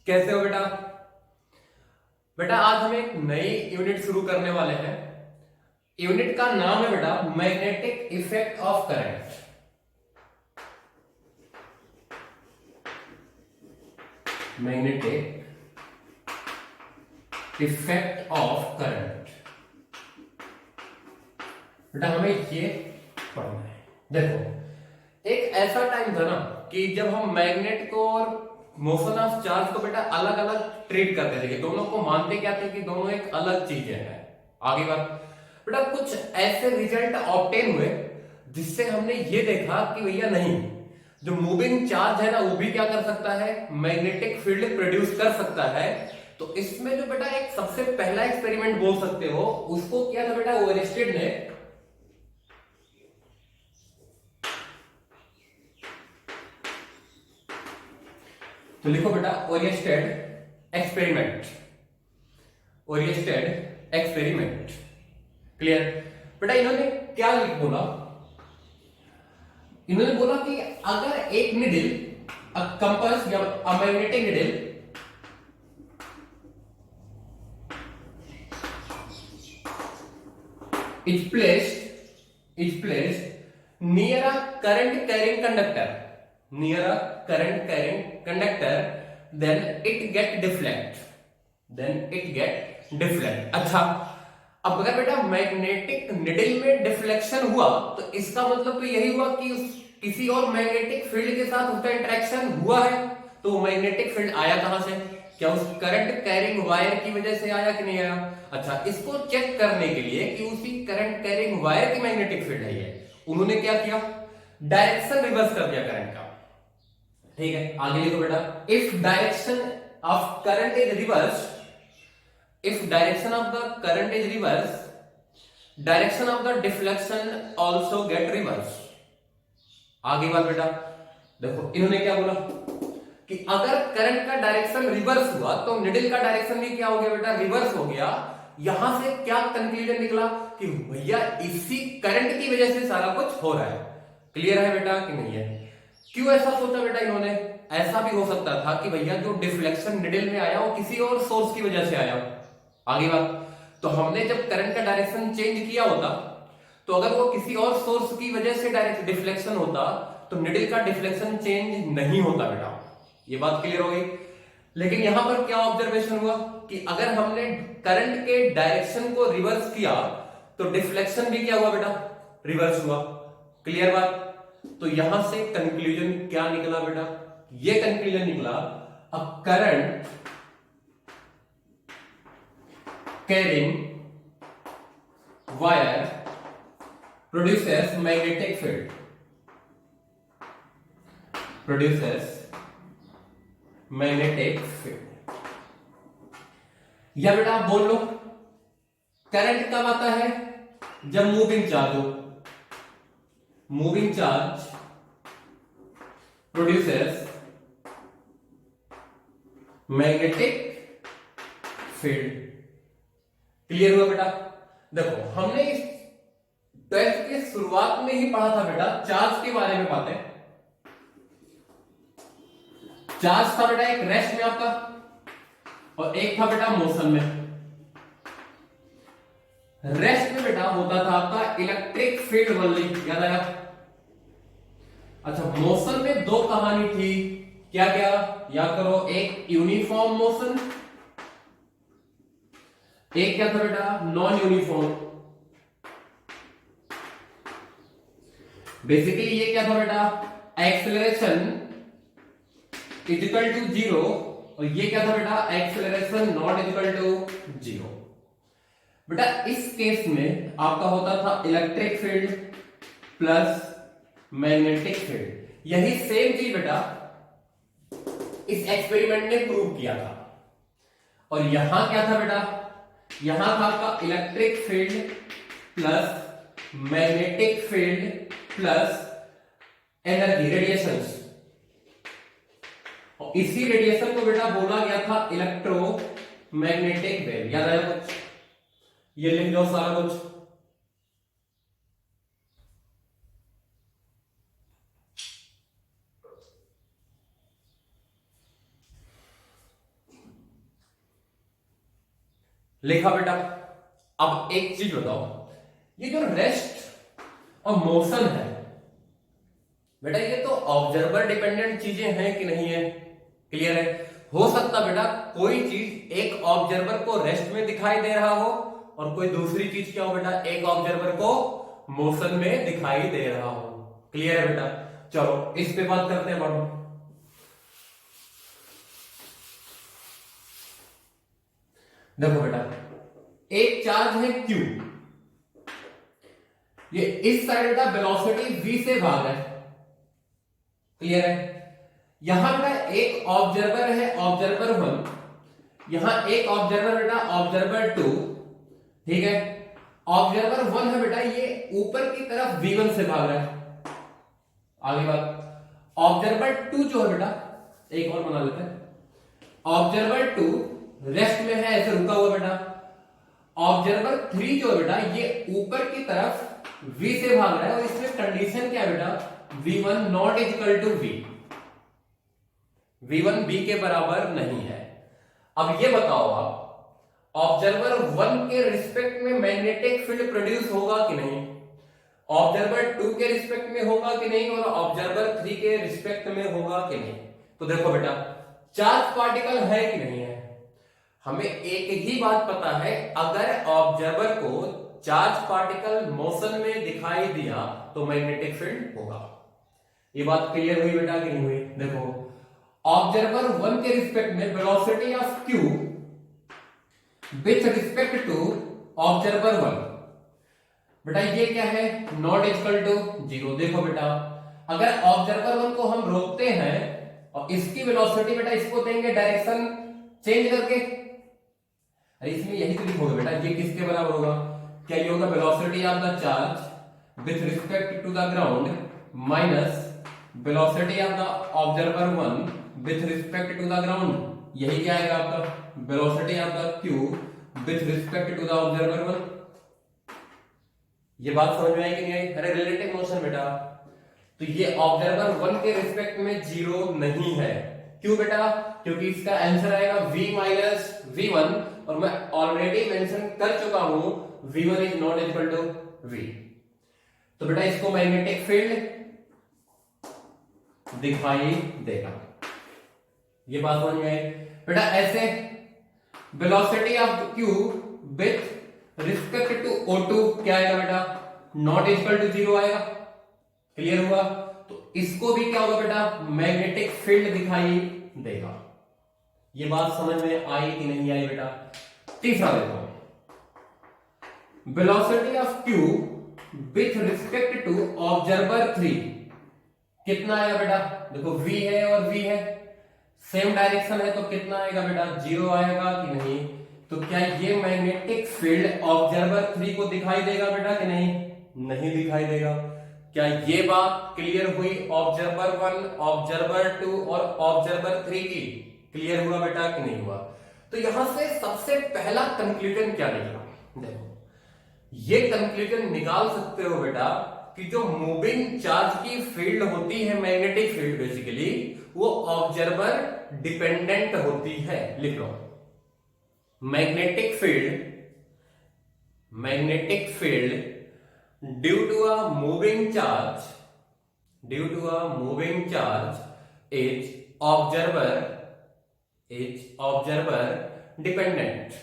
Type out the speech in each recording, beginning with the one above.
कैसे हो बेटा? बेटा आज हम एक नई यूनिट शुरू करने वाले हैं। यूनिट का नाम है बेटा magnetic effect of current. Magnetic effect of current. बेटा हमें ये पढ़ना है। देखो एक ऐसा टाइम था ना कि जब हम मैग्नेट को और मोशन ऑफ चार्ज को बेटा अलग अलग ट्रीट करते थे कि दोनों को मानते क्या थे कि दोनों एक अलग चीजें हैं। आगे बात बेटा कुछ ऐसे रिजल्ट ऑब्टेन हुए जिससे हमने ये देखा कि भैया नहीं, जो मूविंग चार्ज है ना वो भी क्या कर सकता है, मैग्नेटिक फील्ड प्रोड्यूस कर सकता है। तो इसमें जो बेटा एक सबसे पहला एक्सपेरिमेंट बोल सकते हो उसको किया था बेटा ओरेस्टेड ने। तो लिखो बेटा ओरिएस्टेड एक्सपेरिमेंट। ओरिएस्टेड एक्सपेरिमेंट। क्लियर? बेटा इन्होंने क्या बोला, इन्होंने बोला कि अगर एक निडल कंपास या magnetic needle is placed near a current carrying conductor, then it get deflect। अच्छा, अब अगर बेटा मैग्नेटिक निडल में डिफ्लेक्शन हुआ तो इसका मतलब तो यही हुआ कि किसी और मैग्नेटिक फील्ड के साथ उसका इंटरेक्शन हुआ है। तो मैग्नेटिक फील्ड आया कहां से? क्या उस करंट कैरिंग वायर की वजह से आया कि नहीं आया? अच्छा, इसको चेक करने के लिए कि उसी करंट कैरिंग वायर की मैग्नेटिक फील्ड है ये, उन्होंने क्या किया, डायरेक्शन रिवर्स कर दिया करंट का। ठीक है, आगे लिखो बेटा if direction of current is reverse, if direction of the current is reverse, direction of the deflection also get reverse। आगे बात बेटा देखो इन्होंने क्या बोला कि अगर करंट का डायरेक्शन रिवर्स हुआ तो निडल का डायरेक्शन भी क्या हो गया बेटा, रिवर्स हो गया। यहां से क्या कंक्लूजन निकला कि भैया इसी करंट की वजह से सारा कुछ हो रहा है। क्लियर है बेटा कि नहीं है? क्यों ऐसा सोचा बेटा इन्होंने? ऐसा भी हो सकता था कि भैया जो डिफ्लेक्शन निडल में आया वो किसी और सोर्स की वजह से आया। आगे बात, तो हमने जब करंट का डायरेक्शन चेंज किया होता तो अगर वो किसी और सोर्स की वजह से डायरेक्ट डिफ्लेक्शन होता तो निडल का डिफ्लेक्शन चेंज नहीं होता बेटा। ये बात क्लियर हो गई। लेकिन यहां पर क्या ऑब्जर्वेशन हुआ कि अगर हमने करंट के डायरेक्शन को रिवर्स किया तो डिफ्लेक्शन भी क्या हुआ बेटा, रिवर्स हुआ। क्लियर बात? तो यहां से कंक्लूजन क्या निकला बेटा, ये कंक्लूजन निकला a current carrying wire produces magnetic field, या बेटा आप बोल लो करंट कब आता है, जब मूविंग चार्ज हो। Moving charge produces magnetic field. Clear हुआ बेटा? देखो हमने इस 12th के शुरुआत में ही पढ़ा था बेटा चार्ज के बारे में बातें। चार्ज था बेटा एक रेस्ट में आपका और एक था बेटा मोशन में। रेस्ट में बेटा होता था आपका इलेक्ट्रिक फील्ड ओनली, याद आया? अच्छा, मोशन में दो कहानी थी, क्या क्या याद करो, एक यूनिफॉर्म मोशन, एक क्या था बेटा नॉन यूनिफॉर्म। बेसिकली ये क्या था बेटा, एक्सेलरेशन इक्वल टू जीरो, और ये क्या था बेटा, acceleration not equal to zero. बेटा इस केस में आपका होता था electric field plus magnetic field. यही सेम चीज बेटा इस एक्सपेरिमेंट ने प्रूव किया था। और यहां क्या था बेटा, यहां था आपका electric field plus magnetic field plus energy radiation, और इसी रेडिएशन को बेटा बोला गया था इलेक्ट्रोमैग्नेटिक वेव। याद आया कुछ? ये लिख दो सारा कुछ। लिखा बेटा। अब एक चीज बताओ, ये जो रेस्ट और मोशन है बेटा, ये तो ऑब्जर्वर डिपेंडेंट चीजें हैं कि नहीं है? क्लियर है? हो सकता बेटा कोई चीज एक ऑब्जर्वर को रेस्ट में दिखाई दे रहा हो और कोई दूसरी चीज क्या हो बेटा, एक ऑब्जर्वर को मोशन में दिखाई दे रहा हो। क्लियर है बेटा? चलो इस पे बात करते हैं बढ़ो। देखो बेटा, एक चार्ज है Q, ये इस साइड का वेलोसिटी v से भाग है। क्लियर है? यहां बेटा एक ऑब्जर्वर है, ऑब्जर्वर 1, यहां एक ऑब्जर्वर बेटा ऑब्जर्वर 2, ठीक है। ऑब्जर्वर 1 है बेटा, ये ऊपर की तरफ v1 से भाग रहा है। आगे बात, ऑब्जर्वर 2 जो है बेटा, एक और बना लेते हैं। ऑब्जर्वर 2 रेस्ट में है, ऐसे रुका हुआ बेटा। ऑब्जर्वर 3 जो है बेटा, ये ऊपर की तरफ v से भाग रहा है और इसमें कंडीशन क्या है बेटा, v1 not equal to v, v1 v के बराबर नहीं है। अब ये बताओ आप, ऑब्जर्वर 1 के रिस्पेक्ट में मैग्नेटिक फील्ड प्रोड्यूस होगा कि नहीं, ऑब्जर्वर 2 के रिस्पेक्ट में होगा कि नहीं, और ऑब्जर्वर 3 के रिस्पेक्ट में होगा कि नहीं? तो देखो बेटा, चार्ज पार्टिकल है कि नहीं है? हमें एक ही बात पता है, अगर ऑब्जर्वर को चार्ज पार्टिकल मोशन में दिखाई दिया तो मैग्नेटिक फील्ड होगा। ये बात क्लियर हुई बेटा कि नहीं हुई? देखो, ऑब्जर्वर 1 के रिस्पेक्ट में velocity of Q with respect to observer 1, बेटा ये क्या है, नॉट इक्वल टू 0। देखो बेटा, अगर ऑब्जर्वर 1 को हम रोकते हैं और इसकी वेलोसिटी बेटा इसको देंगे डायरेक्शन चेंज करके, अरे इसमें यही तो लिखोगे बेटा, ये किसके बराबर होगा, क्या ये होगा velocity of the charge with respect to the ground minus velocity of the observer 1 with respect to the ground. यही क्या आएगा आपका, velocity of the Q with respect to the observer 1। ये बात समझ में आई कि नहीं आई? अरे रिलेटिव मोशन बेटा, तो ये ऑब्जर्वर 1 के रिस्पेक्ट में 0 नहीं है। क्यों बेटा? क्योंकि इसका आंसर आएगा v माइनस v1, और मैं ऑलरेडी मेंशन कर चुका हूं v1 is not equal to v। तो बेटा इसको मैग्नेटिक फील्ड दिखाई देगा। ये बात समझ में आई बेटा? ऐसे velocity of Q with respect to O2 क्या आएगा बेटा, नॉट इक्वल टू 0 आएगा। क्लियर हुआ? तो इसको भी क्या होगा बेटा, मैग्नेटिक फील्ड दिखाई देगा। ये बात समझ में आई कि नहीं आई बेटा? तीसरा देखो, velocity of Q with respect to observer 3 कितना आएगा बेटा? देखो v है और v है, सेम डायरेक्शन है, तो कितना आएगा बेटा, 0 आएगा कि नहीं? तो क्या ये मैग्नेटिक फील्ड ऑब्जर्वर 3 को दिखाई देगा बेटा कि नहीं? नहीं दिखाई देगा। क्या ये बात क्लियर हुई ऑब्जर्वर 1, ऑब्जर्वर 2 और ऑब्जर्वर 3 की? क्लियर हुआ बेटा कि नहीं हुआ? तो यहां से सबसे पहला कंक्लूजन क्या निकला, देखो ये कंक्लूजन निकाल सकते हो बेटा कि जो मूविंग चार्ज की फील्ड होती है, मैग्नेटिक फील्ड बेसिकली, वो ऑब्जर्वर डिपेंडेंट होती है। लिख लो, magnetic field due to a moving charge is observer dependent.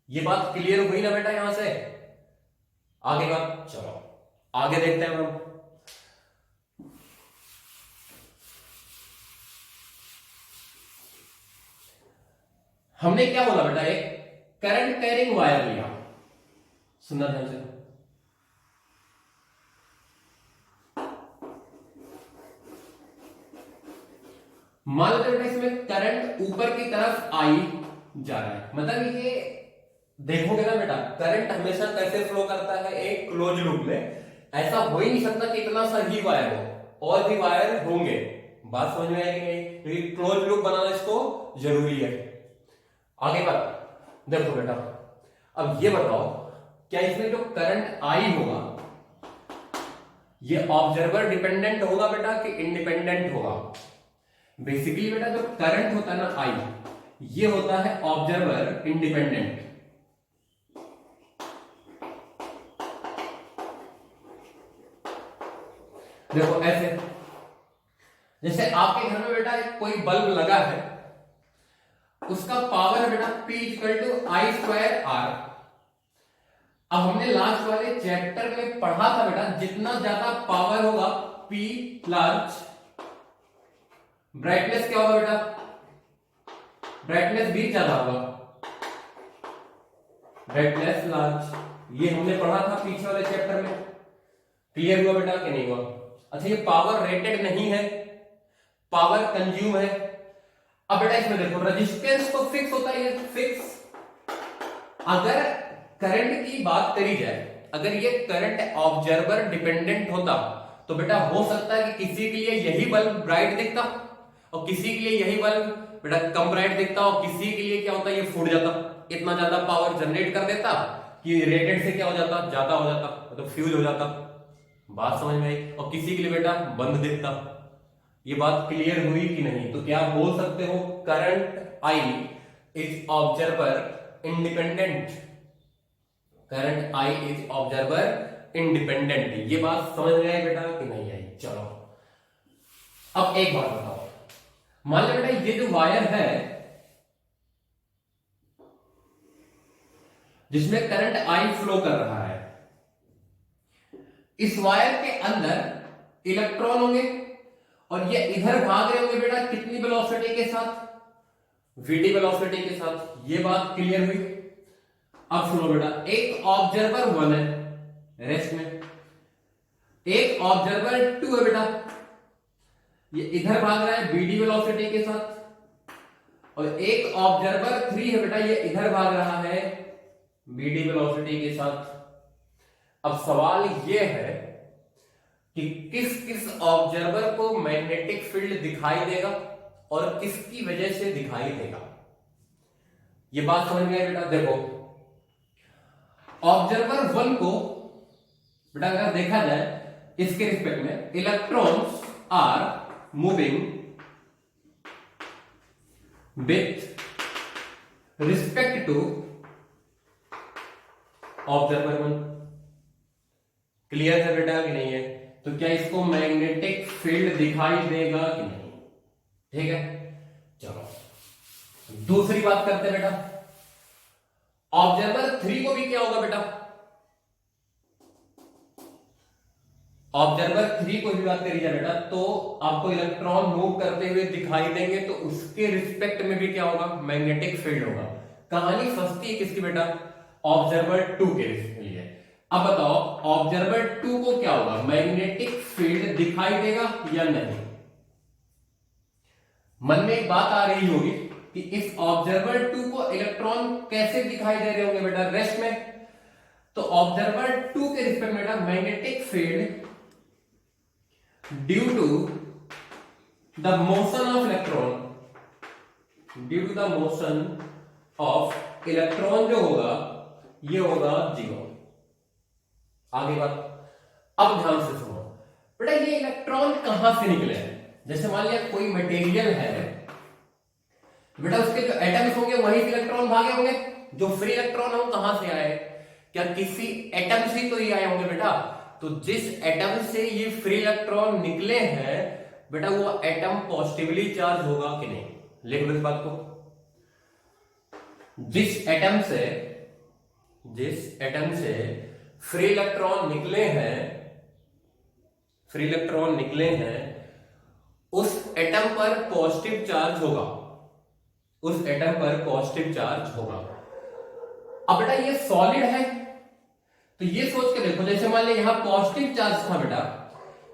ये बात क्लियर हुई ना बेटा? यहां से आगे बात, चलो आगे देखते हैं हम। हमने क्या बोला बेटा, एक करंट कैरिंग वायर लिया, सुनना ध्यान से। मान लो बेटा इसमें करंट ऊपर की तरफ आई जा रहा है, मतलब ये देखोगे ना बेटा, करंट हमेशा कैसे फ्लो करता है, एक क्लोज लूप में। ऐसा हो ही नहीं सकता कि इतना सा ही वायर हो, और भी वायर होंगे। बात समझ में आएगी नहीं? क्योंकि क्लोज लूप बनाना इसको जरूरी है। आगे बात देखो बेटा, अब ये बताओ, क्या इसमें जो करंट आई होगा ये ऑब्जर्वर डिपेंडेंट होगा बेटा कि इंडिपेंडेंट होगा? बेसिकली बेटा जो करंट होता है ना आई, ये होता है ऑब्जर्वर इंडिपेंडेंट। देखो ऐसे, जैसे आपके घर में बेटा एक कोई बल्ब लगा है, उसका पावर है बेटा P equal to I square R. अब हमने लास्ट वाले चैप्टर में पढ़ा था बेटा, जितना ज्यादा पावर होगा P लार्ज, ब्राइटनेस क्या होगा बेटा, ब्राइटनेस भी ज्यादा होगा, ब्राइटनेस लार्ज। ये हमने पढ़ा था पीछे वाले चैप्टर में। क्लियर हुआ बेटा कि नहीं हुआ? अच्छा, ये पावर रेटेड नहीं है, पावर कंज्यूम है। अब बेटा इसमें देखो, रेजिस्टेंस तो फिक्स होता है, ये फिक्स। अगर करंट की बात करी जाए, अगर ये करंट ऑब्जर्वर डिपेंडेंट होता तो बेटा हो सकता है कि किसी के लिए यही बल्ब ब्राइट दिखता और किसी के लिए यही बल्ब बेटा कम ब्राइट दिखता, और किसी के लिए क्या होता है, ये फूट जाता, इतना ज्यादा पावर जनरेट कर देता कि रेटेड से क्या हो जाता, ज्यादा हो जाता, मतलब फ्यूज हो जाता। बात समझ में आई? और किसी के लिए बेटा बंद दिखता। ये बात क्लियर हुई कि नहीं? तो क्या बोल सकते हो, current I is observer independent, current I is observer independent. ये बात समझ में आई बेटा कि नहीं आई? चलो अब एक बात बताओ, मान लो बेटा ये जो वायर है जिसमें करंट आई फ्लो कर रहा है, इस वायर के अंदर इलेक्ट्रॉन होंगे और ये इधर भाग रहे होंगे बेटा कितनी वेलोसिटी के साथ, वीडी वेलोसिटी के साथ। ये बात क्लियर हुई? अब सुनो बेटा, एक ऑब्जर्वर 1 है रेस्ट में, एक ऑब्जर्वर 2 है बेटा, ये इधर भाग रहा है बीडी वेलोसिटी के साथ, और एक ऑब्जर्वर 3 है बेटा, ये इधर भाग रहा है बीडी वेलोसिटी के साथ। अब सवाल ये है कि किस किस ऑब्जर्वर को मैग्नेटिक फील्ड दिखाई देगा और किसकी वजह से दिखाई देगा। ये बात समझ में आई बेटा? देखो, ऑब्जर्वर 1 को बेटा अगर देखा जाए इसके रिस्पेक्ट में, electrons are moving with respect to observer 1। Clear है बेटा कि नहीं है? तो क्या इसको मैग्नेटिक फील्ड दिखाई देगा कि नहीं? ठीक है, चलो दूसरी बात करते हैं बेटा। ऑब्जर्वर 3 को भी क्या होगा बेटा, ऑब्जर्वर 3 को भी बात करी जाए बेटा तो आपको इलेक्ट्रॉन मूव करते हुए दिखाई देंगे, तो उसके रिस्पेक्ट में भी क्या होगा, मैग्नेटिक फील्ड होगा। कहानी फंसती है किसकी बेटा, ऑब्जर्वर 2 के लिए। अब बताओ ऑब्जर्वर 2 को क्या होगा, मैग्नेटिक फील्ड दिखाई देगा या नहीं? मन में एक बात आ रही होगी कि इस ऑब्जर्वर 2 को इलेक्ट्रॉन कैसे दिखाई दे रहे होंगे बेटा, रेस्ट में। तो ऑब्जर्वर 2 के रिस्पेक्ट में बेटा magnetic field due to the motion of electron, due to the motion of electron जो होगा ये होगा 0। आगे बात, अब ध्यान से सुनो बेटा, ये इलेक्ट्रॉन कहां से निकले हैं? जैसे मान लिया कोई मटेरियल है बेटा, उसके जो एटम्स होंगे वहीं से इलेक्ट्रॉन भागे होंगे, जो फ्री इलेक्ट्रॉन है वो कहां से आए, क्या किसी एटम से तो ये आए होंगे बेटा। तो जिस एटम से ये फ्री इलेक्ट्रॉन निकले हैं बेटा, वो एटम पॉजिटिवली चार्ज होगा कि नहीं? लिख लो इस बात को। जिस एटम से फ्री इलेक्ट्रॉन निकले हैं, फ्री इलेक्ट्रॉन निकले हैं, उस एटम पर पॉजिटिव चार्ज होगा, उस एटम पर पॉजिटिव चार्ज होगा। अब बेटा ये सॉलिड है तो ये सोच के देखो, जैसे मान लिया यहां पॉजिटिव चार्ज था बेटा,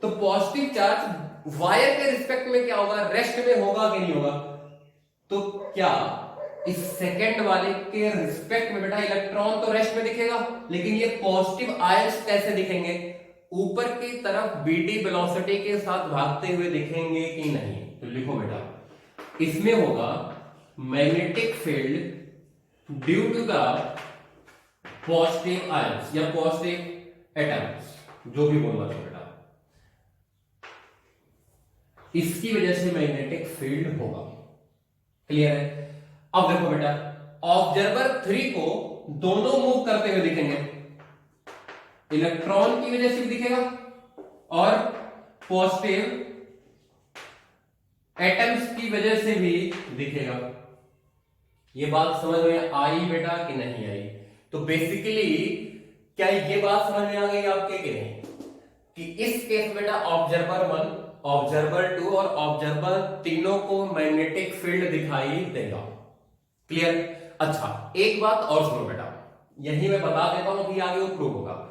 तो पॉजिटिव चार्ज वायर के रिस्पेक्ट में क्या होगा, रेस्ट में होगा कि नहीं होगा? तो क्या इस सेकंड वाले के रिस्पेक्ट में बेटा इलेक्ट्रॉन तो रेस्ट में दिखेगा, लेकिन ये पॉजिटिव आयंस कैसे दिखेंगे, ऊपर की तरफ बीटी वेलोसिटी के साथ भागते हुए दिखेंगे कि नहीं? तो लिखो बेटा, इसमें होगा magnetic field due to the positive ions या पॉजिटिव एटम्स, जो भी बोलना चाहिए बेटा, इसकी वजह से मैग्नेटिक फील्ड होगा। क्लियर है? अब देखो बेटा, ऑब्जर्वर 3 को दोनों मूव करते हुए दिखेंगे, इलेक्ट्रॉन की वजह से भी दिखेगा और पॉजिटिव एटम्स की वजह से भी दिखेगा। ये बात समझ में आई बेटा कि नहीं आई? तो बेसिकली क्या ये बात समझ में आ गई आपके कि नहीं कि इस केस बेटा ऑब्जर्वर 1, ऑब्जर्वर 2 और ऑब्जर्वर तीनों को मैग्नेटिक फील्ड दिखाई देगा। क्लियर? अच्छा, एक बात और सुनो बेटा, यही मैं बता देता हूं कि आगे वो प्रूव होगा।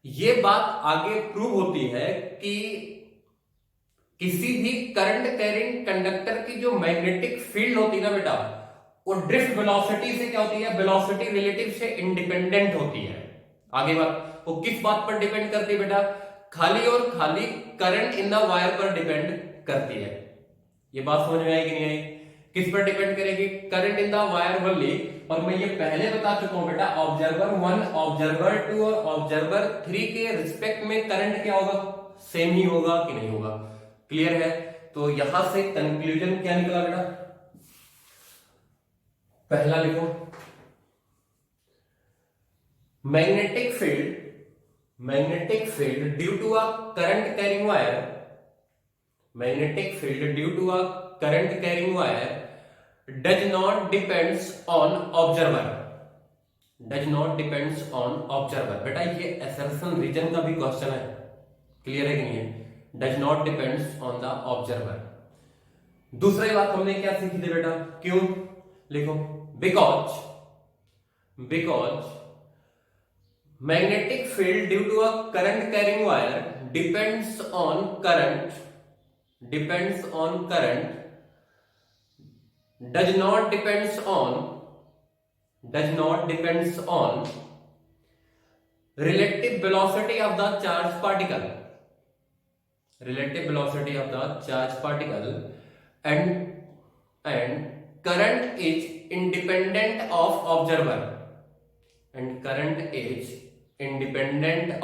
ये बात आगे प्रूव होती है कि किसी भी करंट कैरिंग कंडक्टर की जो मैग्नेटिक फील्ड होती है ना बेटा, वो ड्रिफ्ट वेलोसिटी से क्या होती है, वेलोसिटी रिलेटिव से इंडिपेंडेंट होती है। आगे बात, वो किस बात पर डिपेंड करती है बेटा? खाली और खाली करंट इन द वायर पर डिपेंड करती है। ये बात समझ में आई कि नहीं आई? किस पर डिपेंड करेगी? Current in the wire only. और मैं ये पहले बता चुका हूं बेटा, ऑब्जर्वर 1, ऑब्जर्वर 2 और ऑब्जर्वर 3 के रिस्पेक्ट में करंट क्या होगा? सेम ही होगा कि नहीं होगा? क्लियर है? तो यहां से कंक्लूजन क्या निकला बेटा? पहला लिखो, magnetic field due to a current carrying wire, magnetic field due to a current carrying wire does not depends on observer, does not depends on observer। बेटा ये assertion रीजन का भी क्वेश्चन है, क्लियर है कि नहीं है? does not depends on the observer। दूसरी बात हमने क्या सीखी थी बेटा? क्यों? लिखो, because magnetic field due to a current carrying wire depends on current does not depends on relative velocity of the charged particle, and current is independent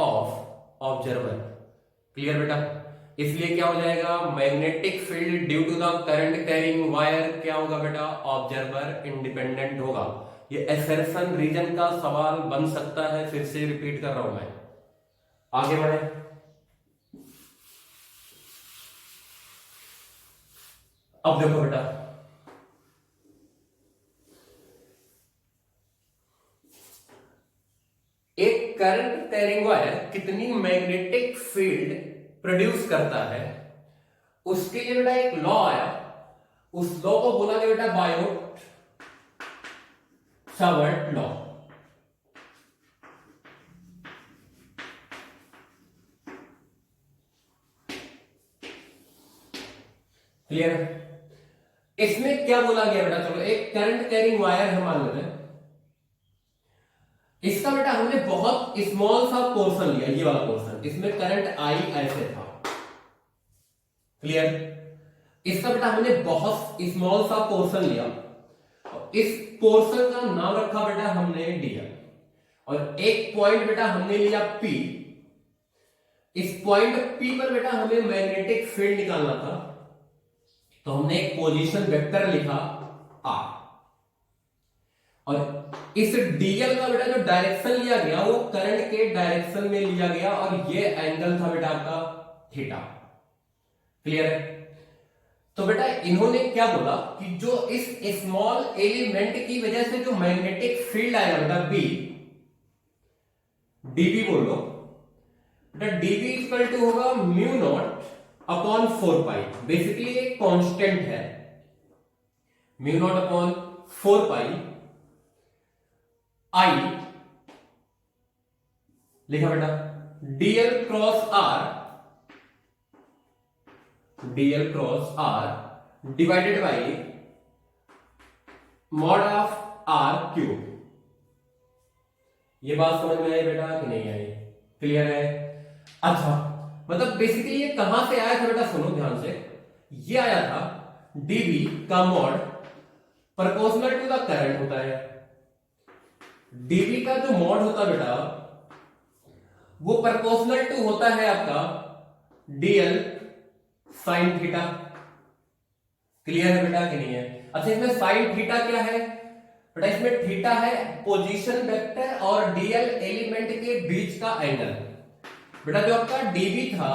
of observer, clear बेटा? इसलिए क्या हो जाएगा? Magnetic field due to the current carrying wire क्या होगा बेटा? Observer independent होगा। ये एसर्शन रीजन का सवाल बन सकता है, फिर से रिपीट कर रहा हूं मैं। आगे बढ़े, अब देखो बेटा, एक करंट कैरिंग वायर कितनी मैग्नेटिक फील्ड प्रोड्यूस करता है, उसके लिए बेटा एक लॉ आया। उस लॉ को बोला गया बेटा बायोट सावर्ट लॉ। क्लियर? इसमें क्या बोला गया बेटा? चलो, एक करंट कैरिंग वायर है मान लेते हैं, इसका बेटा हमने बहुत स्मॉल सा पोर्शन लिया, ये वाला पोर्शन, इसमें करंट आई ऐसे था। क्लियर? इसका बेटा हमने बहुत स्मॉल सा पोर्शन लिया, इस पोर्शन का नाम रखा बेटा हमने डीएल, और एक पॉइंट बेटा हमने लिया पी। इस पॉइंट पी पर बेटा हमें मैग्नेटिक फील्ड निकालना था, तो हमने एक पोजीशन वेक्टर लिखा आर, और इस डीएल का बेटा जो डायरेक्शन लिया गया वो करंट के डायरेक्शन में लिया गया, और ये एंगल था बेटा आपका थीटा। क्लियर है? तो बेटा इन्होंने क्या बोला कि जो इस स्मॉल एलिमेंट की वजह से जो मैग्नेटिक फील्ड आएगा बेटा बी, डीबी बोल लो बेटा, डीबी इक्वल टू होगा mu not upon 4 pi. Basically एक कांस्टेंट है, mu not upon 4 pi I लिखा बेटा DL cross R divided by mod of R cube. ये बात समझ में आई बेटा कि नहीं आई? क्लियर है? अच्छा, मतलब बेसिकली ये कहां से आया था बेटा? सुनो ध्यान से, ये आया था डीबी का mod proportional to the current होता है। डीबी का जो मॉड होता बेटा वो प्रोपोर्शनल टू होता है आपका डीएल साइन थीटा। क्लियर है बेटा कि नहीं है? अच्छा, इसमें साइन थीटा क्या है बेटा? इसमें थीटा है पोजीशन वेक्टर और डीएल एलिमेंट के बीच का एंगल। बेटा जो आपका डीबी था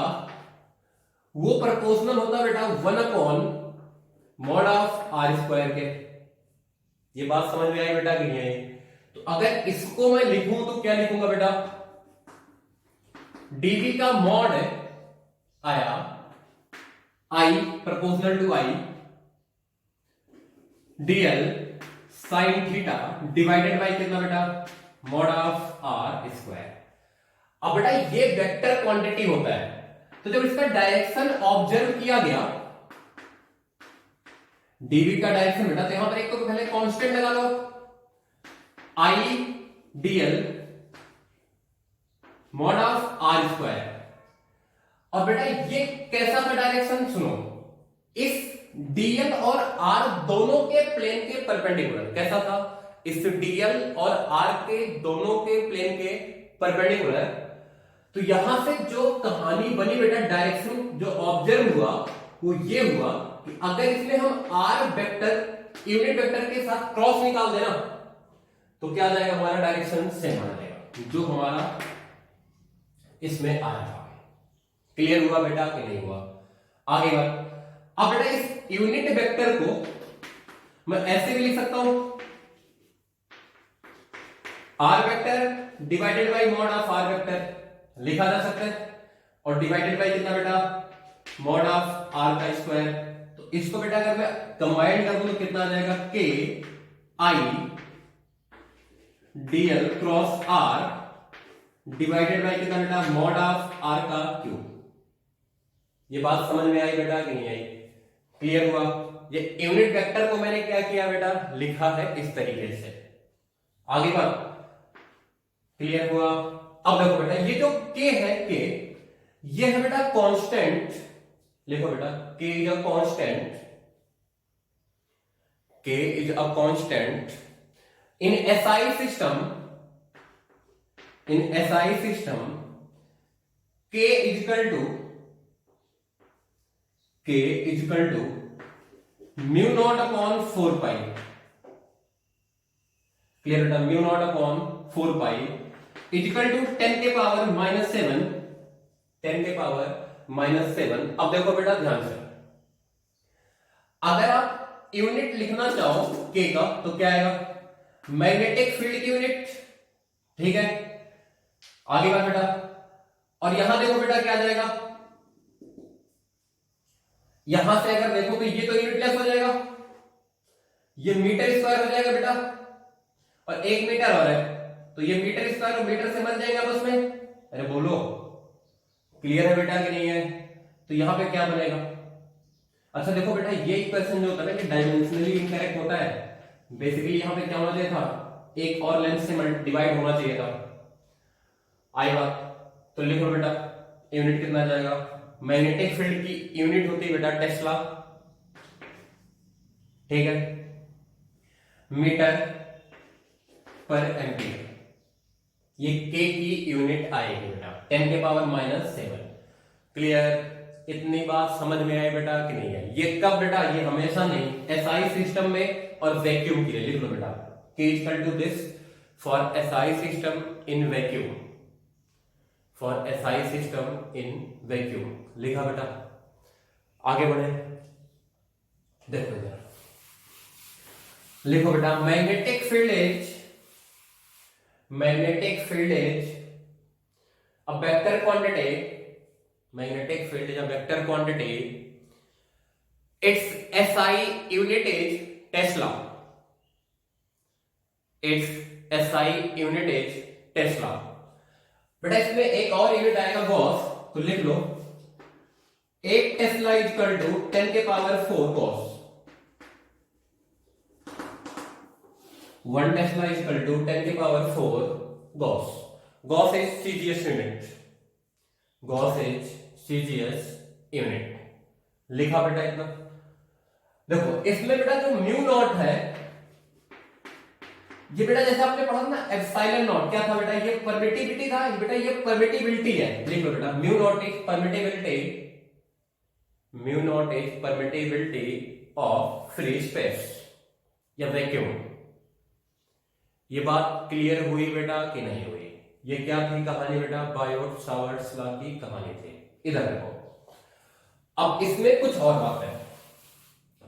वो प्रोपोर्शनल होता है बेटा 1 मॉड ऑफ आर स्क्वायर के। ये बात समझ में आई बेटा कि नहीं आई? तो अगर इसको मैं लिखूं तो क्या लिखूंगा बेटा, डीवी का मॉड आया I proportional to I DL sine theta divided by कितना बेटा, मॉड ऑफ आर स्क्वायर। अब बेटा ये वेक्टर क्वांटिटी होता है, तो जब इसका डायरेक्शन ऑब्जर्व किया गया, डीवी का डायरेक्शन बेटा, तो यहां पर एक तो पहले कांस्टेंट लगा लो I DL mod of R square. और बेटा ये कैसा था डायरेक्शन, सुनो, इस डीएल और आर दोनों के प्लेन के परपेंडिकुलर। कैसा था, इस डीएल और आर के दोनों के प्लेन के परपेंडिकुलर। तो यहां से जो कहानी बनी बेटा, डायरेक्शन जो ऑब्जर्व हुआ वो ये हुआ कि अगर इसमें हम आर वेक्टर यूनिट वेक्टर के साथ क्रॉस निकाल देना तो क्या आ जाएगा, हमारा डायरेक्शन सेम आ जाएगा जो हमारा इसमें आया था। क्लियर हुआ बेटा कि नहीं हुआ? आगे बात, अब बेटा इस यूनिट वेक्टर को मैं ऐसे भी लिख सकता हूं, R vector divided by mod of R vector लिखा जा सकता है, और डिवाइडेड बाय कितना बेटा, मॉड ऑफ आर का स्क्वायर। तो इसको बेटा अगर मैं कंबाइन कर दूं तो कितना आ जाएगा, k I DL cross R divided by कितना बेटा, मॉड ऑफ आर का क्यूब। ये बात समझ में आई बेटा कि नहीं आई? क्लियर हुआ? ये यूनिट वेक्टर को मैंने क्या किया बेटा, लिखा है इस तरीके से। आगे बात क्लियर हुआ? अब देखो बेटा, ये जो k है, k ये है बेटा कांस्टेंट। लिखो बेटा, k is a constant, k is a constant in SI system. In SI system k is equal to mu not upon 4 pi. Clear बेटा? Mu not upon 4 pi equal to 10 के power -7, 10 के power -7। अब देखो बेटा ध्यान से, अगर आप यूनिट लिखना चाहो k का तो क्या आएगा, मैग्नेटिक फील्ड की यूनिट। ठीक है, आगे बात बेटा, और यहां देखो बेटा क्या आ जाएगा, यहां से अगर देखो तो ये तो यूनिटलेस हो जाएगा, ये मीटर स्क्वायर हो जाएगा बेटा, और 1 मीटर और है तो ये मीटर स्क्वायर और मीटर से बन जाएगा आपस में। अरे बोलो, क्लियर है बेटा कि नहीं है? तो यहां पे क्या बनेगा, अच्छा देखो बेटा, ये इक्वेशन जो होता है ना डायमेंशनली इनकरेक्ट होता है। बेसिकली यहां पे क्या होना चाहिए था, एक और लेंथ से डिवाइड होना चाहिए था। आई बात? तो लिखो बेटा, यूनिट कितना जाएगा, मैग्नेटिक फील्ड की यूनिट होती है बेटा टेस्ला। ठीक है, मीटर पर एम्पियर, ये k की यूनिट आएगी बेटा 10 के पावर -7। क्लियर? इतनी बात समझ में आई बेटा कि नहीं है? ये कब बेटा, ये हमेशा नहीं, SI सिस्टम में और वैक्यूम के लिए लिख लो बेटा, k equal to this for SI system in vacuum, for SI system in vacuum लिखा बेटा। आगे बढ़े, देखो इधर लिखो बेटा, magnetic field is a vector quantity, magnetic field is a vector quantity, its SI unit is Tesla, its SI unit is Tesla। बेटा इसमें एक और यूनिट आएगा गॉस, तो लिख लो 1 टेस्ला इक्वल टू 10 के power 4 gauss, 1 tesla equal to 10 के power 4 gauss. Gauss is CGS unit, gauss is CGS unit लिखा बेटा इतना। देखो इसमें बेटा जो म्यू नॉट है, ये बेटा जैसे आपने पढ़ा था ना एप्सिलॉन नॉट, क्या था बेटा, ये परमिटिविटी था, बेटा ये परमिटिबिलिटी है। लिख लो बेटा, mu not is permittivity, mu not is permittivity of free space या वैक्यूम। ये बात क्लियर हुई बेटा कि नहीं हुई? ये क्या थी कहानी बेटा, बायोट सावर्ट्स लॉ की कहानी थी। इधर देखो, अब इसमें कुछ और बात है,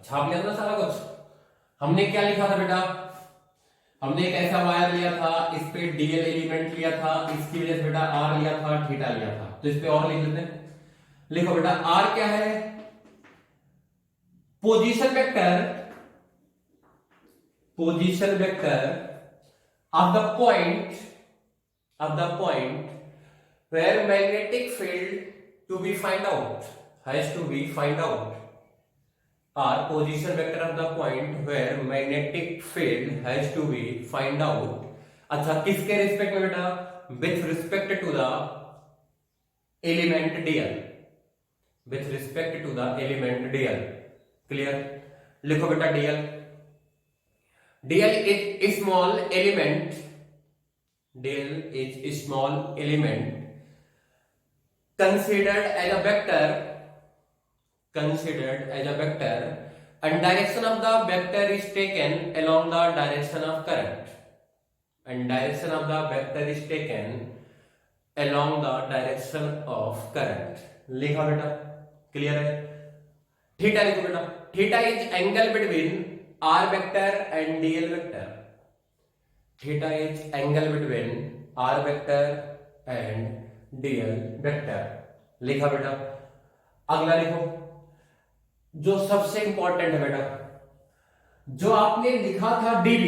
छाप लिया था सारा कुछ। हमने क्या लिखा था बेटा, हमने एक ऐसा वायर लिया था, इस पे डीएल एलिमेंट लिया था, इसकी वजह से बेटा आर लिया था, थीटा लिया था। तो इस पे और लिख लेते हैं। लिखो बेटा आर क्या है, position vector of the point where magnetic field to be find out or position vector of the point where magnetic field has to be find out। अच्छा किसके रिस्पेक्ट में बेटा, with respect to the element dl, clear. लिखो बेटा dl is small element considered as a vector and direction of the vector is taken along the direction of current लिखा बेटा, clear है। Theta लिखो बेटा, theta is angle between r vector and dl vector। Theta is angle between r vector and dl vector, लिखा बेटा। अगला लिखो, जो सबसे इंपॉर्टेंट है बेटा, जो आपने लिखा था dv,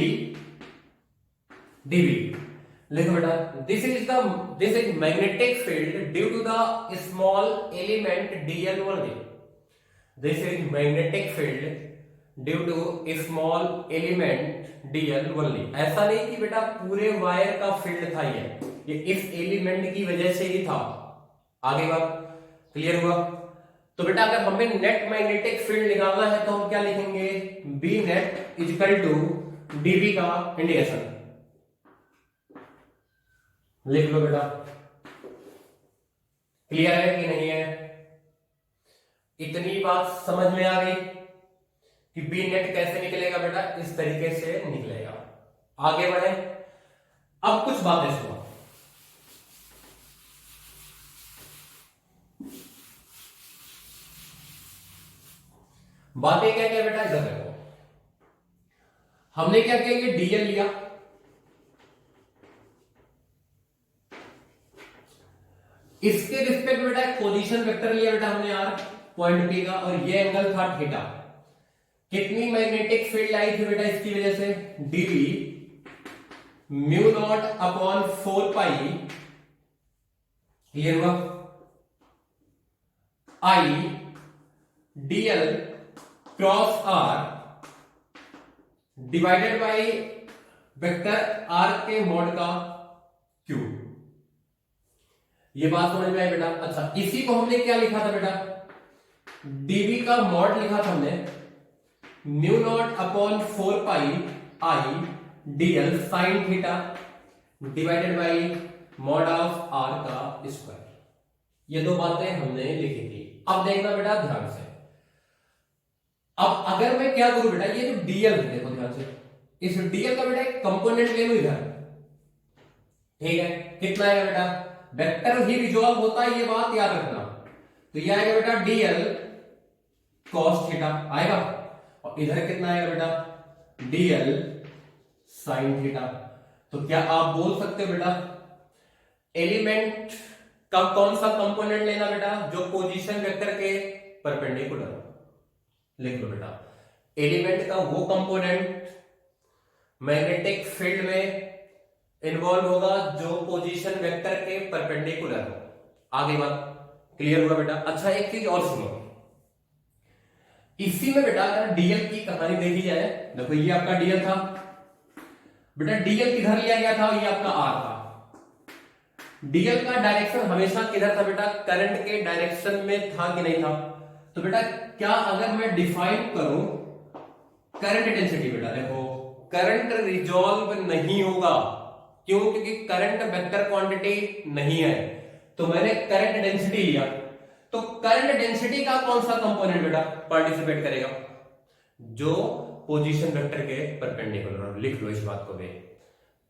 लिखो बेटा, this is magnetic field due to the small element dl only. This is magnetic field due to small element dl only. ऐसा नहीं कि बेटा पूरे वायर का फील्ड था, ये इस एलिमेंट की वजह से ही था। आगे बात क्लियर हुआ। तो बेटा अगर हमें नेट मैग्नेटिक फील्ड निकालना है तो हम क्या लिखेंगे, B net equal to DB का इंडिकेशन। लिख लो बेटा, क्लियर है कि नहीं है। इतनी बात समझ में आ गई कि बी नेट कैसे निकलेगा बेटा, इस तरीके से निकलेगा। आगे बढ़े, अब कुछ बातें सुनो। बातें क्या क्या बेटा, इधर देखो। हमने क्या किया, ये डीएल लिया, इसके रिस्पेक्ट बेटा एक पोजीशन वेक्टर लिया बेटा हमने यार पॉइंट पी का, और ये एंगल था थीटा। कितनी मैग्नेटिक फील्ड आई थी बेटा इसकी वजह से, dB mu not upon 4 pi, ये हुआ I DL cross R divided by vector R के मॉड का क्यूब। ये बात समझ में आई बेटा। अच्छा, इसी को हमने क्या लिखा था बेटा, डीवी का मॉड लिखा था हमने mu not upon 4 pi I DL sine theta divided by mod of R का स्क्वायर। ये दो बातें हमने लिखी थी। अब देखना बेटा ध्यान से, अब अगर मैं क्या करूं बेटा, ये जो डीएल देखो ध्यान से, इस डीएल का बेटा एक कंपोनेंट ले लो इधर, ठीक है। कितना आएगा बेटा, वेक्टर ही रिजॉल्व होता है, ये बात याद रखना। तो ये आएगा बेटा डीएल कॉस थीटा आएगा, और इधर कितना आएगा बेटा, डीएल साइन थीटा। तो क्या आप बोल सकते हो बेटा, एलिमेंट का कौन सा कंपोनेंट लेना बेटा, जो पोजीशन वेक्टर के परपेंडिकुलर हो। लिख लो बेटा, एलिमेंट का वो कंपोनेंट मैग्नेटिक फील्ड में इन्वॉल्व होगा जो पोजीशन वेक्टर के परपेंडिकुलर हो। आगे बात क्लियर हुआ बेटा। अच्छा, एक चीज और सुनो, इसी में बेटा अगर डीएल की कहानी देखी जाए, देखो ये आपका डीएल था बेटा, डीएल किधर लिया गया था, ये आपका आर था। डीएल का डायरेक्शन हमेशा किधर था बेटा, करंट के डायरेक्शन में था कि नहीं था। तो बेटा क्या अगर मैं डिफाइन करूं करंट डेंसिटी, बेटा देखो करंट रिजॉल्व नहीं होगा, क्यों, क्योंकि करंट वेक्टर क्वांटिटी नहीं है। तो मैंने करंट डेंसिटी लिया, तो करंट डेंसिटी का कौन सा कंपोनेंट बेटा पार्टिसिपेट करेगा, जो पोजीशन वेक्टर के परपेंडिकुलर। लिख लो इस बात को भी,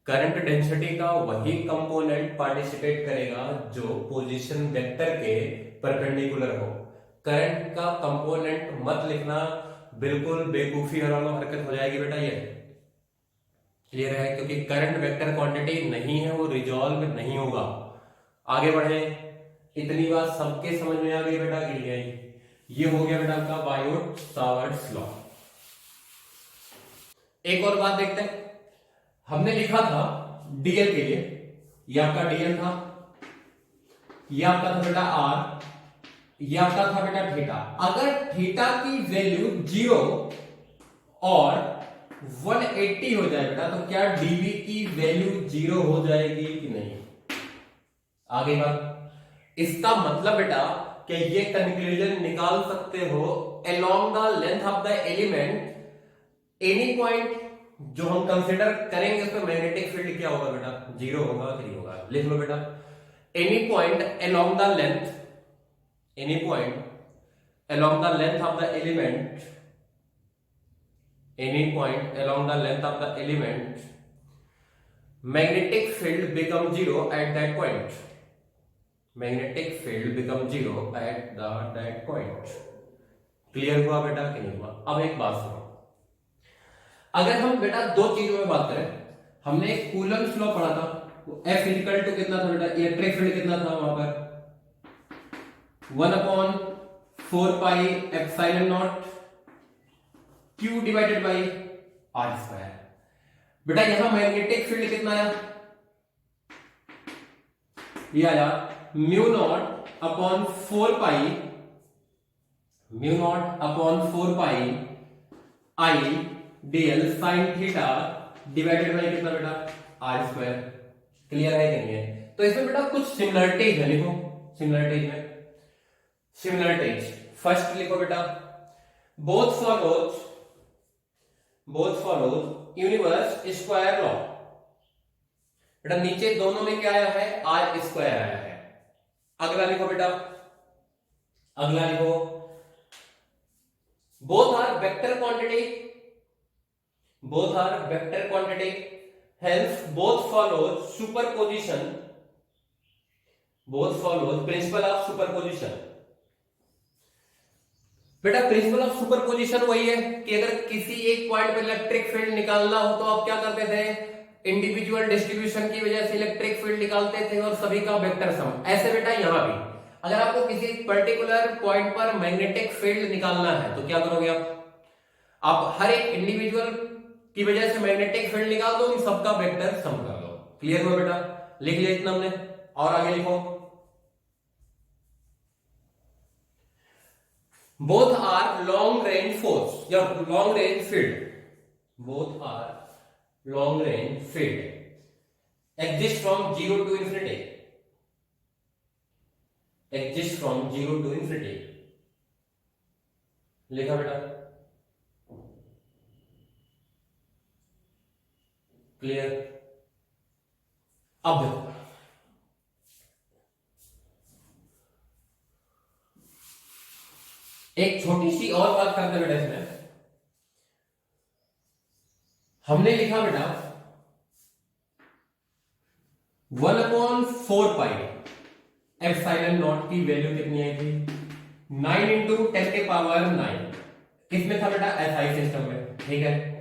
करंट डेंसिटी का वही कंपोनेंट पार्टिसिपेट करेगा जो पोजीशन वेक्टर के परपेंडिकुलर हो। करंट का कंपोनेंट मत लिखना, बिल्कुल बेवकूफी वाला हरकत हो जाएगी बेटा। ये क्लियर है, क्योंकि करंट वेक्टर क्वांटिटी नहीं है, वो रिजॉल्व नहीं होगा। आगे बढ़े, इतनी बात सबके समझ में आ गई बेटा कि ये हो गया बेटा आपका बायोट सावर्ट्स लॉ। एक और बात देखते हैं, हमने लिखा था डीएल के लिए, ये आपका डीएल था, ये आपका था बेटा आर, ये आपका था बेटा थीटा। अगर थीटा की वैल्यू 0 और 180 हो जाए बेटा, तो क्या डीवी की वैल्यू 0 हो जाएगी कि नहीं? आगे बात, इसका मतलब बेटा कि ये कंक्लूजन निकाल सकते हो along the length of the element any point जो हम कंसीडर करेंगे उसमें मैग्नेटिक फील्ड क्या होगा बेटा? 0 होगा, 3 होगा। लिख लो बेटा, any point along the length, any point along the length of the element, any point along the length of the element, magnetic field become 0 at that point, magnetic field become 0 at that point. Clear हुआ बेटा कि नहीं हुआ? अब एक बात सुनो, अगर हम बेटा दो चीजों में बात करें, हमने एक कूलम्ब्स लॉ पढ़ा था, तो F इक्वल टू कितना था बेटा? इलेक्ट्रिक फील्ड कितना था वहां पर? 1/4 pi epsilon not Q divided by R square. बेटा यहां मैग्नेटिक फील्ड कितना आया? ये आया mu naught upon 4 pi, mu naught upon 4 pi I DL sine theta divided by कितना बेटा? Are square. क्लियर है कि नहीं है? तो इसमें बेटा कुछ सिमिलरिटीज है, लिखो सिमिलरिटीज में, सिमिलरिटीज फर्स्ट लिखो बेटा, both follows universe square law. बेटा नीचे दोनों में क्या आया है? आर स्क्वायर आया है। अगला लिखो बेटा, अगला लिखो, both are vector quantity, both are vector quantity, hence both follows superposition, both follows principle of superposition। बेटा प्रिंसिपल ऑफ सुपरपोजिशन वही है कि अगर किसी एक पॉइंट पर इलेक्ट्रिक फील्ड निकालना हो तो आप क्या करते थे? इंडिविजुअल डिस्ट्रीब्यूशन की वजह से इलेक्ट्रिक फील्ड निकालते थे और सभी का वेक्टर सम। ऐसे बेटा यहां भी अगर आपको किसी पर्टिकुलर पॉइंट पर मैग्नेटिक फील्ड निकालना है तो क्या करोगे आप हर एक इंडिविजुअल की वजह से मैग्नेटिक फील्ड निकाल दो, इन सबका वेक्टर सम कर दो। क्लियर हुआ बेटा? लिख लिया इतना हमने, और आगे लिखो, both are long range force या long range field, both are long range field exist from 0 to infinity, exist from 0 to infinity. लिखा बेटा? क्लियर? अब देखो, एक छोटी सी और बात करते बेटा, इसमें हमने लिखा बेटा 1/4 पाई एप्सिलॉन नॉट की वैल्यू कितनी आई थी? 9 इंटू 10 के पावर 9। किसमें था बेटा? एसआई सिस्टम में। ठीक है,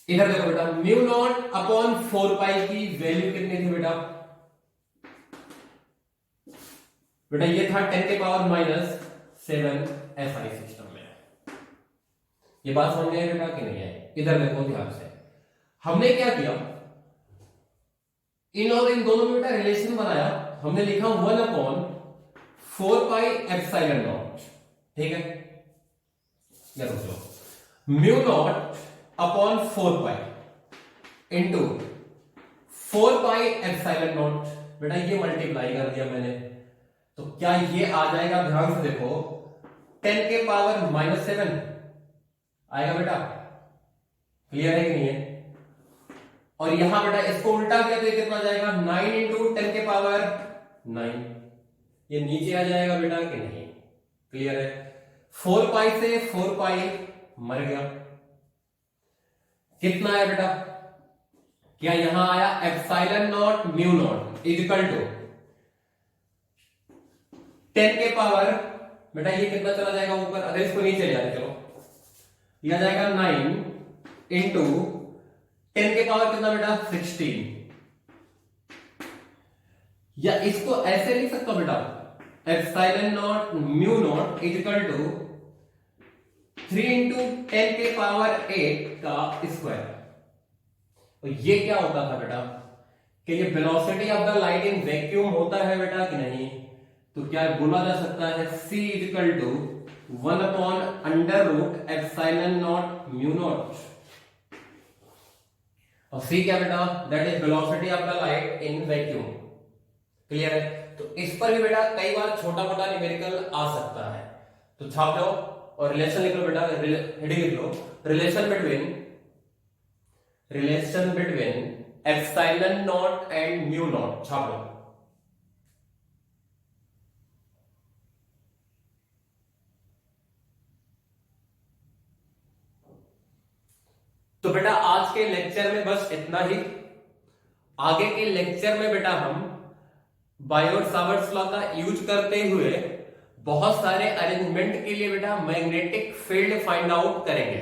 इधर देखो बेटा, म्यू नॉट अपॉन 4 पाई की वैल्यू कितनी थी बेटा? बेटा ये था 10 के पावर -7 एसआई सिस्टम में। ये बात समझ में आई बेटा कि नहीं है? इधर देखो ध्यान से, हमने क्या किया, इन और इन दोनों में बेटा रिलेशन बनाया। हमने लिखा 1/4 पाई एप्सिलॉन नॉट। ठीक है, या दोस्तों mu naught upon 4 pi into 4 pi epsilon not. बेटा ये मल्टीप्लाई कर दिया मैंने, तो क्या ये आ जाएगा? ध्यान से देखो, 10 के पावर -7 आएगा बेटा। क्लियर है कि नहीं है? और यहां बेटा इसको उल्टा किया तो ये कितना जाएगा? 9 इंटू 10 के पावर 9। ये नीचे आ जाएगा बेटा कि नहीं? क्लियर है? 4 पाई से 4 पाई मर गया, कितना है बेटा? क्या यहां आया? Epsilon naught mu naught equal to 10 के पावर बेटा ये कितना चला जाएगा ऊपर, अगर इसको नीचे ले जाए, चलो यह आ जाएगा 9 इंटू 10 के पावर कितना बेटा 16, या इसको ऐसे लिख सकता हूं बेटा epsilon naught mu not is equal to 3 into 10 के पावर 8 का स्क्वायर। तो ये क्या होता था बेटा कि ये velocity of the light in vacuum होता है बेटा कि नहीं, तो क्या बोला जा सकता है c is equal to 1 upon under root epsilon naught mu naught, और c क्या बेटा that is velocity of the light in vacuum. Clear है? तो इस पर भी बेटा कई बार छोटा मोटा न्यूमेरिकल आ सकता है, तो छाप लो और रिलेशन लिख लो बेटा, हेडिंग लिख लो relation between epsilon not and mu not, छाप लो। तो बेटा आज के लेक्चर में बस इतना ही। आगे के लेक्चर में बेटा हम बायोट-सावर्ट्स लॉ का यूज करते हुए बहुत सारे अरेंजमेंट के लिए बेटा मैग्नेटिक फील्ड फाइंड आउट करेंगे।